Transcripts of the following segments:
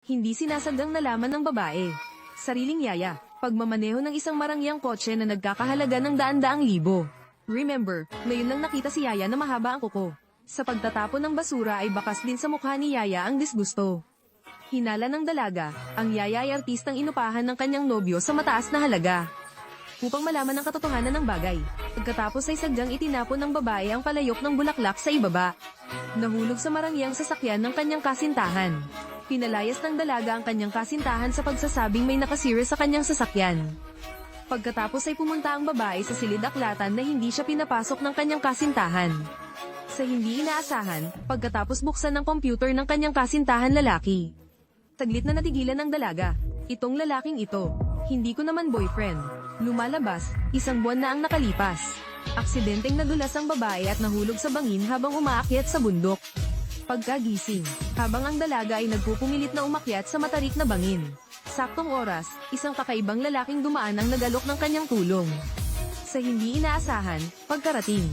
Hindi sinasadyang nalaman ng babae. Sariling yaya, pagmamaneho ng isang marangyang kotse na nagkakahalaga ng daan-daang libo. Remember, ngayon lang nakita si Yaya na mahaba ang kuko. Sa pagtatapon ng basura ay bakas din sa mukha ni Yaya ang disgusto. Hinala ng dalaga, ang Yaya ay artistang inupahan ng kanyang nobyo sa mataas na halaga. Upang malaman ang katotohanan ng bagay, pagkatapos ay sadyang itinapon ng babae ang palayok ng bulaklak sa ibaba. Nahulog sa marangyang sasakyan ng kanyang kasintahan. Pinalayas ng dalaga ang kanyang kasintahan sa pagsasabing may nakasira sa kanyang sasakyan. Pagkatapos ay pumunta ang babae sa silid-aklatan na hindi siya pinapasok ng kanyang kasintahan. Sa hindi inaasahan, pagkatapos buksan ng computer ng kanyang kasintahan lalaki. Saglit na natigilan ng dalaga. Itong lalaking ito, hindi ko naman boyfriend. Lumalabas, 1 buwan na ang nakalipas. Aksidenteng nadulas ang babae at nahulog sa bangin habang umaakyat sa bundok. Pagkagising, habang ang dalaga ay nagpupumilit na umakyat sa matarik na bangin. Saktong oras, isang kakaibang lalaking dumaan ang nagalok ng kanyang tulong. Sa hindi inaasahan, pagkarating,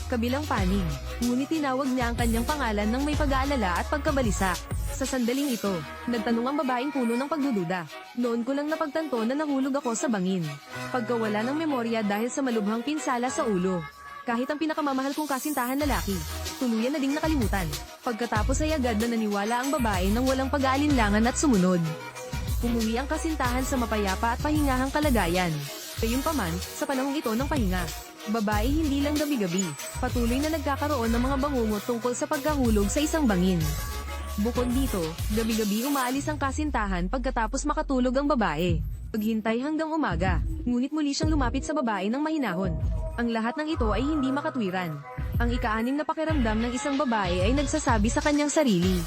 kabilang panig, ngunit tinawag niya ang kanyang pangalan ng may pag-aalala at pagkabalisa. Sa sandaling ito, nagtanong ang babaeng puno ng pagdududa. Noon ko lang napagtanto na nahulog ako sa bangin. Pagkawala ng memorya dahil sa malubhang pinsala sa ulo. Kahit ang pinakamamahal kong kasintahan lalaki, tuluyan na ding nakalimutan. Pagkatapos ay agad na naniwala ang babae nang walang pag-aalinlangan at sumunod. Umuwi ang kasintahan sa mapayapa at pahingahang kalagayan. Gayunpaman, sa panahong ito ng pahinga, babae hindi lang gabi-gabi, patuloy na nagkakaroon ng mga bangungot tungkol sa pagkahulog sa isang bangin. Bukod dito, gabi-gabi umaalis ang kasintahan pagkatapos makatulog ang babae. Paghintay hanggang umaga, ngunit muli siyang lumapit sa babae ng mahinahon. Ang lahat ng ito ay hindi makatwiran. Ang ika-6 na pakiramdam ng isang babae ay nagsasabi sa kanyang sarili.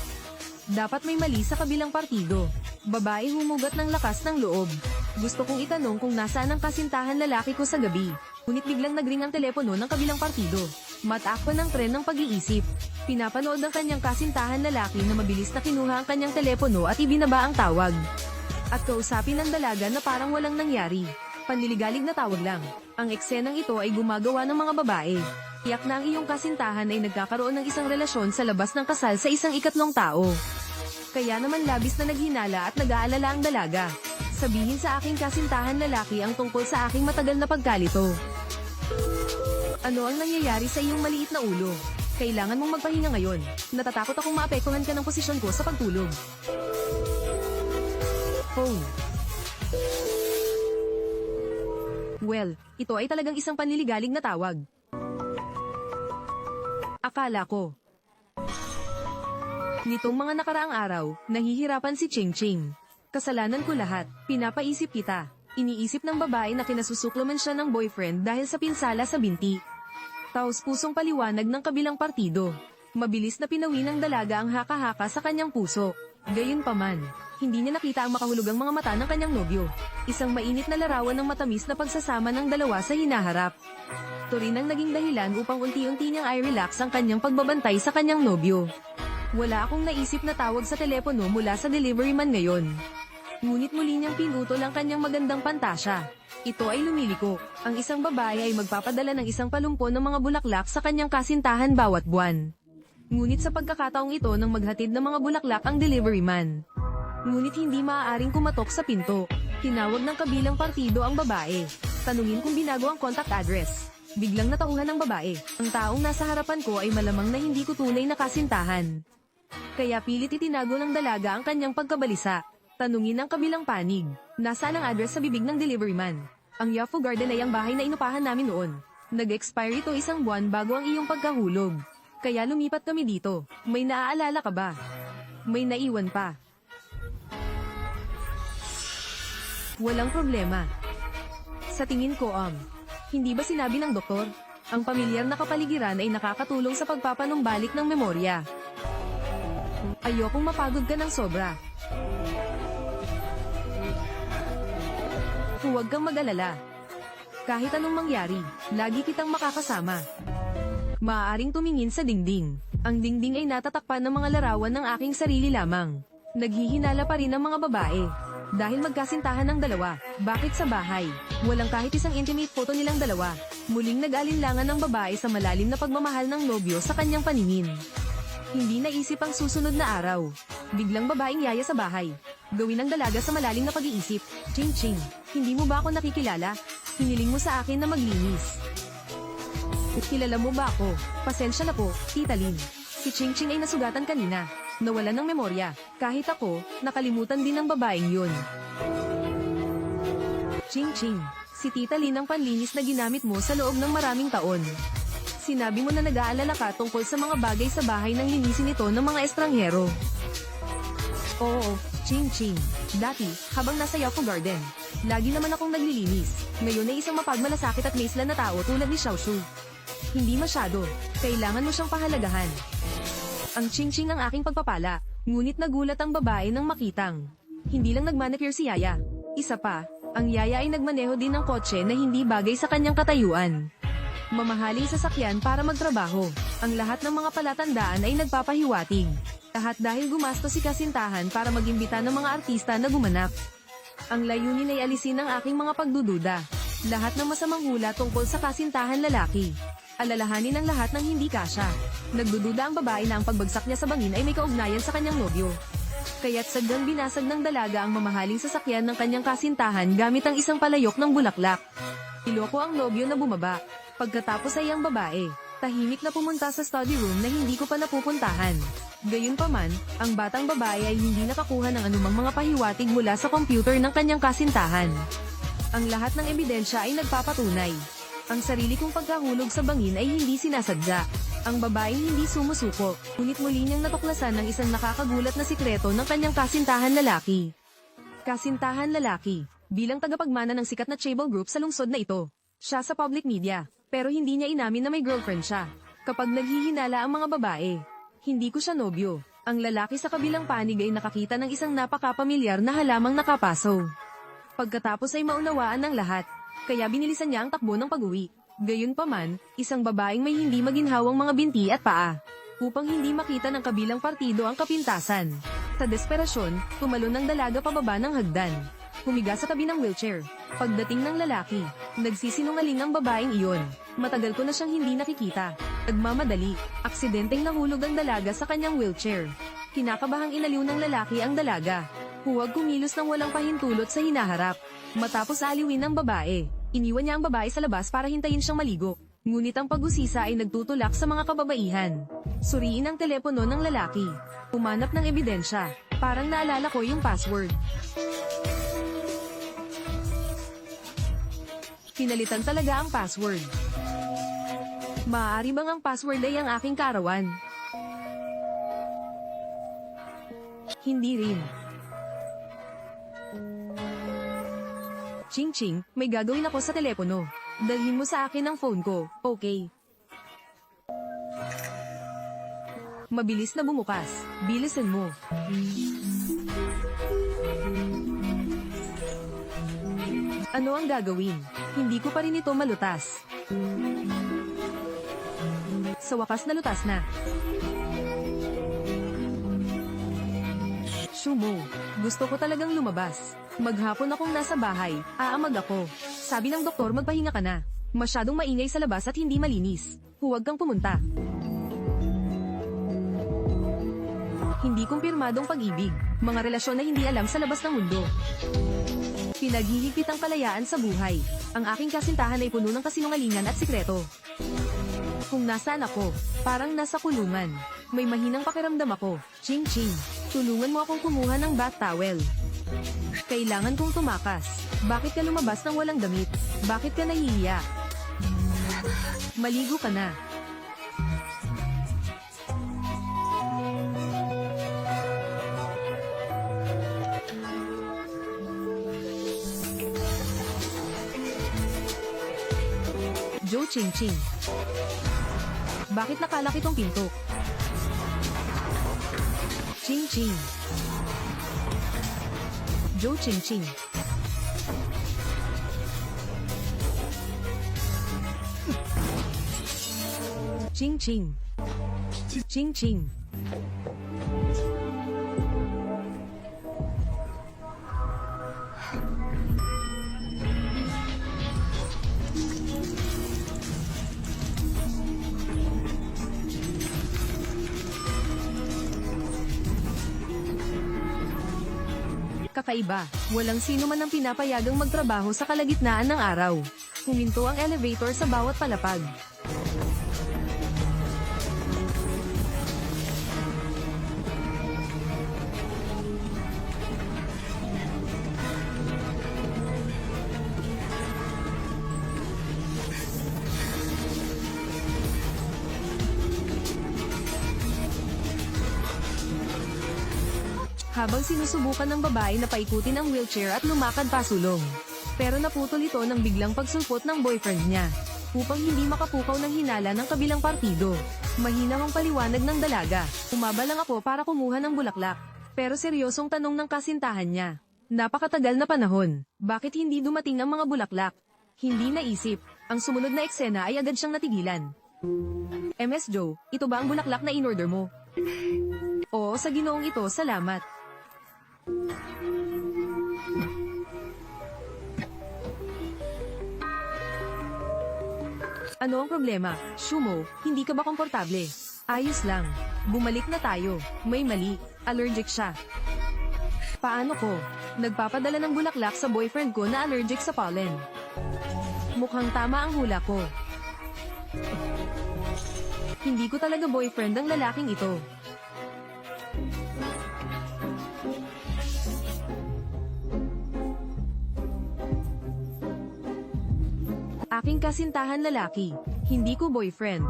Dapat may mali sa kabilang partido. Babae humugot ng lakas ng loob. Gusto kong itanong kung nasaan ang kasintahan lalaki ko sa gabi. Ngunit biglang nagring ang telepono ng kabilang partido. Matakpan ng tren ng pag-iisip. Pinapanood ng kanyang kasintahan lalaki na mabilis na kinuha ang kanyang telepono at ibinaba ang tawag. At kausapin ng dalaga na parang walang nangyari. Panliligalig na tawag lang. Ang eksenang ito ay gumagawa ng mga babae. Tiyak na ang iyong kasintahan ay nagkakaroon ng isang relasyon sa labas ng kasal sa isang ikatlong tao. Kaya naman labis na naghinala at nag-aalala ang dalaga. Sabihin sa aking kasintahan lalaki ang tungkol sa aking matagal na pagkalito. Ano ang nangyayari sa iyong maliit na ulo? Kailangan mong magpahinga ngayon. Natatakot akong maapektuhan ka ng posisyon ko sa pagtulog. Phone. Well, ito ay talagang isang panliligalig na tawag. Akala ko. Nitong mga nakaraang araw, nahihirapan si Ching Ching. Kasalanan ko lahat, pinapaisip kita. Iniisip ng babae na kinasusuklaman siya ng boyfriend dahil sa pinsala sa binti. Taos-pusong paliwanag ng kabilang partido. Mabilis na pinawi ng dalaga ang haka-haka sa kanyang puso. Gayunpaman, hindi niya nakita ang makahulugang mga mata ng kanyang nobyo. Isang mainit na larawan ng matamis na pagsasama ng dalawa sa hinaharap. Ito rin ang naging dahilan upang unti-unti niyang i-relax ang kanyang pagbabantay sa kanyang nobyo. Wala akong naisip na tawag sa telepono mula sa delivery man ngayon. Ngunit muli niyang pinutol ang kanyang magandang pantasya. Ito ay lumiliko. Ang isang babae ay magpapadala ng isang palumpo ng mga bulaklak sa kanyang kasintahan bawat buwan. Ngunit sa pagkakataong ito nang maghatid ng mga bulaklak ang delivery man. Ngunit hindi maaaring kumatok sa pinto. Tinawag ng kabilang partido ang babae. Tanungin kung binago ang contact address. Biglang natauhan ng babae. Ang taong nasa harapan ko ay malamang na hindi ko tunay na kasintahan. Kaya pilit itinago ng dalaga ang kanyang pagkabalisa. Tanungin ang kabilang panig. Nasaan ang address sa bibig ng delivery man? Ang Yafu Garden ay ang bahay na inupahan namin noon. Nag-expire ito 1 buwan bago ang iyong pagkahulog. Kaya lumipat kami dito. May naaalala ka ba? May naiwan pa. Walang problema. Sa tingin ko hindi ba sinabi ng doktor? Ang pamilyar na kapaligiran ay nakakatulong sa pagpapanumbalik ng memorya. Ayokong mapagod ka ng sobra. Huwag kang mag-alala. Kahit anong mangyari, lagi kitang makakasama. Maaaring tumingin sa dingding. Ang dingding ay natatakpan ng mga larawan ng aking sarili lamang. Naghihinala pa rin ang mga babae. Dahil magkasintahan ng dalawa, bakit sa bahay? Walang kahit isang intimate photo nilang dalawa. Muling nag-alinlangan ng babae sa malalim na pagmamahal ng nobyo sa kanyang paningin. Hindi naisip ang susunod na araw. Biglang babaeng yaya sa bahay. Gawin ang dalaga sa malalim na pag-iisip. Ching Ching, hindi mo ba ako nakikilala? Hiniling mo sa akin na maglinis. Kilala mo ba ako? Pasensya na po, Tita Lin. Si Ching Ching ay nasugatan kanina. Nawalan ng memorya. Kahit ako, nakalimutan din ng babaeng yun. Ching Ching, si Tita Lin ang panlinis na ginamit mo sa loob ng maraming taon. Sinabi mo na nag-aalala ka tungkol sa mga bagay sa bahay nang linisin ito ng mga estranghero. Oo, Ching Ching. Dati, habang nasa Yauco Garden, lagi naman akong naglilinis. Ngayon ay isang mapagmalasakit at maisla na tao tulad ni Xiao Shu. Hindi masyado. Kailangan mo siyang pahalagahan. Ang Ching Ching ang aking pagpapala, ngunit nagulat ang babae nang makitang. Hindi lang nagmanicure si Yaya. Isa pa, ang Yaya ay nagmaneho din ng kotse na hindi bagay sa kanyang katayuan. Mamahaling sasakyan para magtrabaho. Ang lahat ng mga palatandaan ay nagpapahiwatig. Lahat dahil gumastos si kasintahan para mag-imbita ng mga artista na gumanap. Ang layunin ay alisin ang aking mga pagdududa. Lahat ng masamang hula tungkol sa kasintahan lalaki. Alalahanin ang lahat ng hindi kasya. Nagdududa ang babae na ang pagbagsak niya sa bangin ay may kaugnayan sa kanyang nobyo. Kaya't sadyang binasag ng dalaga ang mamahaling sasakyan ng kanyang kasintahan gamit ang isang palayok ng bulaklak. Iloko ang nobyo na bumaba. Pagkatapos ay ang babae, tahimik na pumunta sa study room na hindi ko pa napupuntahan. Gayunpaman, ang batang babae ay hindi nakakuha ng anumang mga pahiwatig mula sa computer ng kanyang kasintahan. Ang lahat ng ebidensya ay nagpapatunay. Ang sarili kong pagkahulog sa bangin ay hindi sinasadya. Ang babaeng hindi sumusuko, ngunit muli niyang natuklasan ng isang nakakagulat na sikreto ng kanyang kasintahan lalaki. Kasintahan lalaki, bilang tagapagmana ng sikat na chaebol group sa lungsod na ito. Siya sa public media, pero hindi niya inamin na may girlfriend siya. Kapag naghihinala ang mga babae, hindi ko siya nobyo. Ang lalaki sa kabilang panig ay nakakita ng isang napakapamilyar na halamang nakapaso. Pagkatapos ay maunawaan ng lahat, kaya binilisan niya ang takbo ng pag-uwi. Gayunpaman, isang babaeng may hindi maginhawang mga binti at paa, upang hindi makita ng kabilang partido ang kapintasan. Sa desperasyon, tumalon ng dalaga pababa ng hagdan. Humiga sa tabi ng wheelchair. Pagdating ng lalaki, nagsisinungaling ang babaeng iyon. Matagal ko na siyang hindi nakikita. Nagmamadali, aksidenteng nahulog ang dalaga sa kanyang wheelchair. Kinakabahang inaliw ng lalaki ang dalaga. Huwag kumilos ng walang pahintulot sa hinaharap. Matapos aliwin ng babae, iniwan niya ang babae sa labas para hintayin siyang maligo. Ngunit ang pag-usisa ay nagtutulak sa mga kababaihan. Suriin ang telepono ng lalaki. Umanap ng ebidensya. Parang naalala ko yung password. Pinalitan talaga ang password. Maaari bang ang password ay ang aking kaarawan? Hindi rin. Ching Ching, may gagawin ako sa telepono. Dalhin mo sa akin ang phone ko, okay? Mabilis na bumukas. Bilisan mo. Ano ang gagawin? Hindi ko pa rin ito malutas. Sa wakas nalutas na. Shumo, gusto ko talagang lumabas. Maghapon akong nasa bahay, aamag ako. Sabi ng doktor magpahinga ka na. Masyadong maingay sa labas at hindi malinis. Huwag kang pumunta. Hindi kumpirmadong pag-ibig. Mga relasyon na hindi alam sa labas ng mundo. Pinaghihigpit ang kalayaan sa buhay. Ang aking kasintahan ay puno ng kasinungalingan at sikreto. Kung nasaan ako, parang nasa kulungan. May mahinang pakiramdam ako. Ching Ching, tulungan mo akong kumuha ng bath towel. Kailangan kong tumakas. Bakit ka lumabas ng walang damit? Bakit ka nahihiya? Maligo ka na. Joe Ching Ching. Bakit nakalak itong pinto? Ching Ching. Joe Ching Ching. Ching Ching. Ching Ching. Kakaiba, walang sino man ang pinapayagang magtrabaho sa kalagitnaan ng araw. Huminto ang elevator sa bawat palapag. Habang sinusubukan ng babae na paikutin ang wheelchair at lumakad pasulong. Pero naputol ito ng biglang pagsulpot ng boyfriend niya. Upang hindi makapukaw ng hinala ng kabilang partido. Mahina ang paliwanag ng dalaga. Umaba lang ako para kumuha ng bulaklak. Pero seryosong tanong ng kasintahan niya. Napakatagal na panahon. Bakit hindi dumating ang mga bulaklak? Hindi naisip. Ang sumunod na eksena ay agad siyang natigilan. MS Joe, ito ba ang bulaklak na in-order mo? Oo, sa ginoong ito, salamat. Ano ang problema? Shumo, hindi ka ba komportable? Ayos lang. Bumalik na tayo. May mali. Allergic siya. Paano ko? Nagpapadala ng bulaklak sa boyfriend ko na allergic sa pollen. Mukhang tama ang hula ko. Hindi ko talaga boyfriend ang lalaking ito. Aking kasintahan lalaki, hindi ko boyfriend.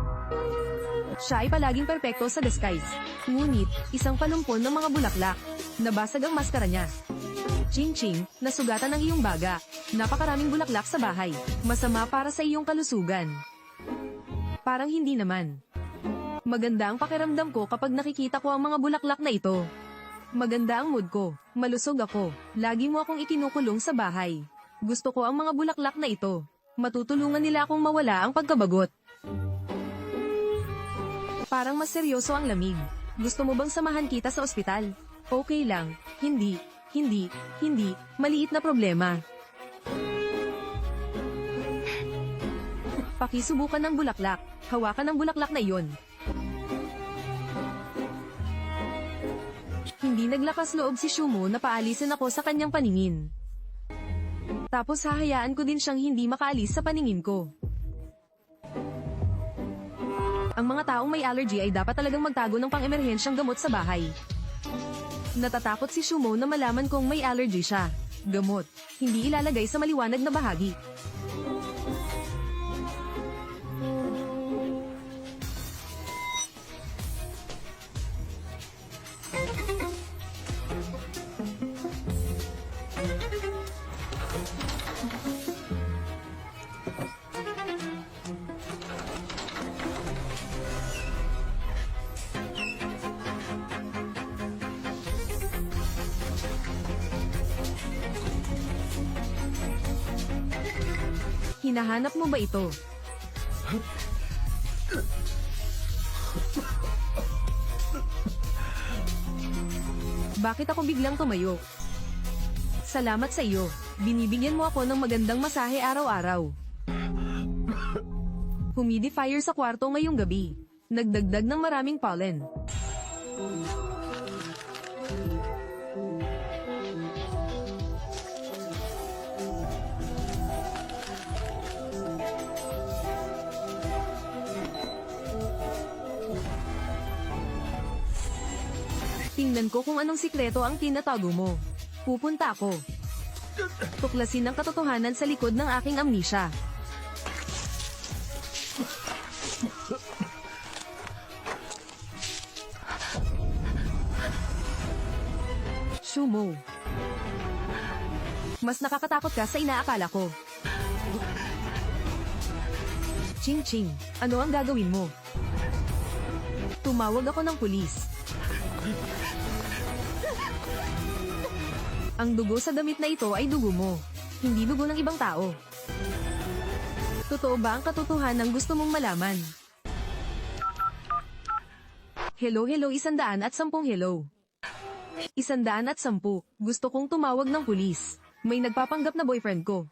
Siya ay palaging perpekto sa disguise. Ngunit, isang palumpon ng mga bulaklak. Nabasag ang maskara niya. Ching-ching, nasugatan ang iyong baga. Napakaraming bulaklak sa bahay. Masama para sa iyong kalusugan. Parang hindi naman. Maganda ang pakiramdam ko kapag nakikita ko ang mga bulaklak na ito. Maganda ang mood ko. Malusog ako. Lagi mo akong ikinukulong sa bahay. Gusto ko ang mga bulaklak na ito. Matutulungan nila akong mawala ang pagkabagot. Parang mas seryoso ang lamig. Gusto mo bang samahan kita sa ospital? Okay lang. Hindi. Maliit na problema. Pakisubukan ng bulaklak. Hawakan ang bulaklak na iyon. Hindi naglakas loob si Shumo na paalisin ako sa kanyang paningin. Tapos hahayaan ko din siyang hindi makaalis sa paningin ko. Ang mga taong may allergy ay dapat talagang magtago ng pang-emerhensyang gamot sa bahay. Natatakot si Shumo na malaman kong may allergy siya. Gamot. Hindi ilalagay sa maliwanag na bahagi. Hinahanap mo ba ito? Bakit ako biglang tumayo? Salamat sa iyo. Binibigyan mo ako ng magandang masahe araw-araw. Humidifier sa kwarto ngayong gabi. Nagdagdag ng maraming pollen. Tingnan ko kung anong sikreto ang tinatago mo. Pupunta ako. Tuklasin ang katotohanan sa likod ng aking amnesia. Shumo. Mas nakakatakot ka sa inaakala ko. Ching-ching, ano ang gagawin mo? Tumawag ako ng pulis. Ang dugo sa damit na ito ay dugo mo. Hindi dugo ng ibang tao. Totoo ba ang katotohanan gusto mong malaman? Hello 110 hello. 110. Gusto kong tumawag ng pulis. May nagpapanggap na boyfriend ko.